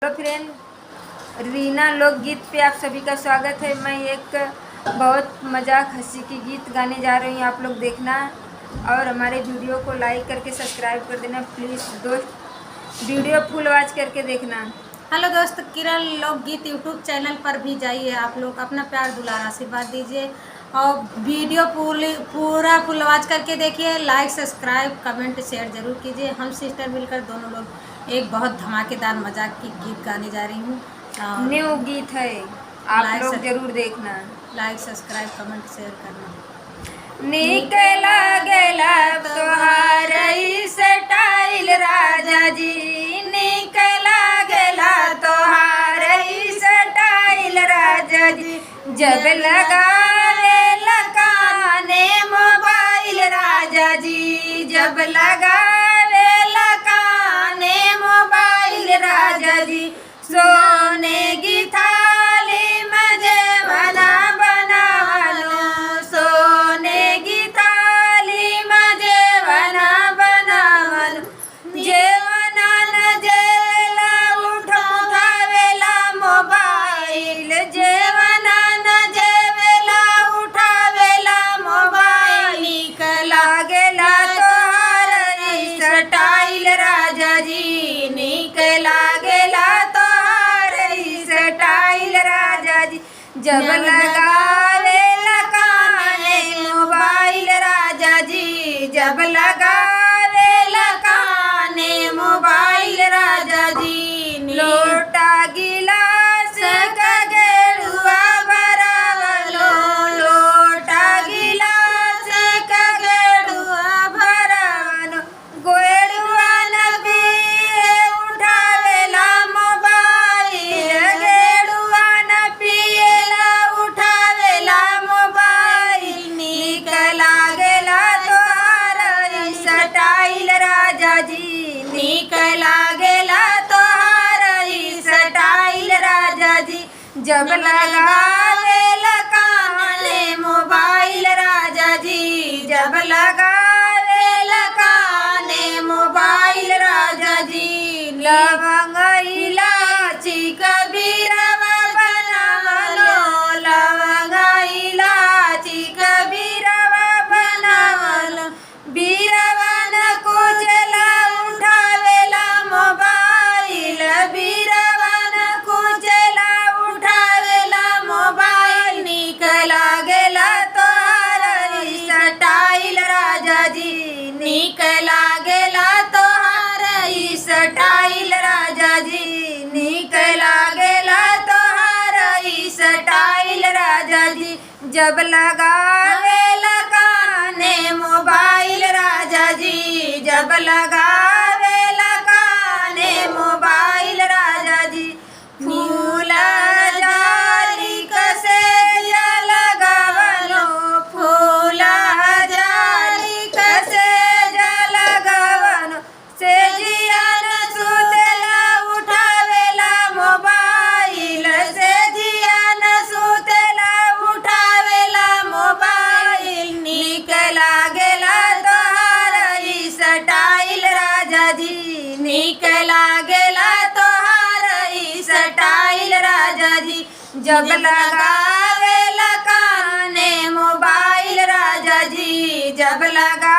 Hello friend, Reena लोकगीत पे आप सभी का स्वागत है। मैं एक बहुत मजाक हंसी की गीत गाने जा रही हूँ, आप लोग देखना और हमारे वीडियो को लाइक करके सब्सक्राइब कर देना प्लीज़ दोस्त। वीडियो फुल वॉच करके देखना। हेलो दोस्त, किरण लोकगीत यूट्यूब चैनल पर भी जाइए। आप लोग अपना प्यार दुलार आशीर्वाद दीजिए और वीडियो पूरा फुल वॉच करके देखिए। लाइक सब्सक्राइब कमेंट शेयर जरूर कीजिए। हम सिस्टर मिलकर दोनों लोग एक बहुत धमाकेदार मजाक की गीत गाने जा रही हूँ। न्यू गीत है, आप लोग जरूर देखना। लाइक सब्सक्राइब कमेंट शेयर करना। निकला गेला तोहार स्टाइल राजा जी, निकला गेला तोहार स्टाइल राजा जी। जब लगावे लगाने मोबाइल राजा जी, जब लगावे लगाने मोबाइल राजा जी। सोने की थाली में जेवना बनावलो, सोने की थाली में जेवना बनावलो। जेवना न जेला उठावेला मोबाइल, जेवना न जेवेला उठावेला मोबाइल। निकला गेला तोहार स्टाइल राजा जी, निकला गेला तोहार स्टाइल राजा जी। जब लगावे लगाने मोबाइल राजा जी, जब लगावे लगाने मोबाइल राजा जी। लोटा गिलास का गेड़ुआ भरावलो, लोटा गिलास का गेड़ुआ भरावलो। गेड़ुआ न पिए उठावेला मोबाइल, गेड़ुआ न पिएला उठावेला मोबाइल। निकला गेला तोहार स्टाइल राजा जी, निकला गेला तोहार स्टाइल राजा जी। जब लगावे लगाने मोबाइल राजा जी, जब लगावे लगाने मोबाइल राजा जी। लवंग इलायची कबीरवा बनावलो, लवंग इलायची कबीरवा बनावलो। बीरवा न कुचला उठावेला मोबाइल, बीरवा न कुचला उठावेला मोबाइल। निकला गेला तोहार स्टाइल राजा जी, निकला गेला तोहार स्टाइल राजा जी, निकला गेला तोहार स्टाइल राजा जी। जब लगावे लगाने मोबाइल राजा जी, जब लगावे लगाने मोबाइल राजा जी। फूल जारी कसे लगावलो, फूल जारी कसे लगावलो। से जियान सुतेला उठावेला मोबाइल, से जियान सुतेला उठावेला मोबाइल। निकला गेला तोहार स्टाइल राजा जी, निकला गेला तोहार स्टाइल राजा जी। जब लगावे लगाने मोबाइल राजा जी, जब लगा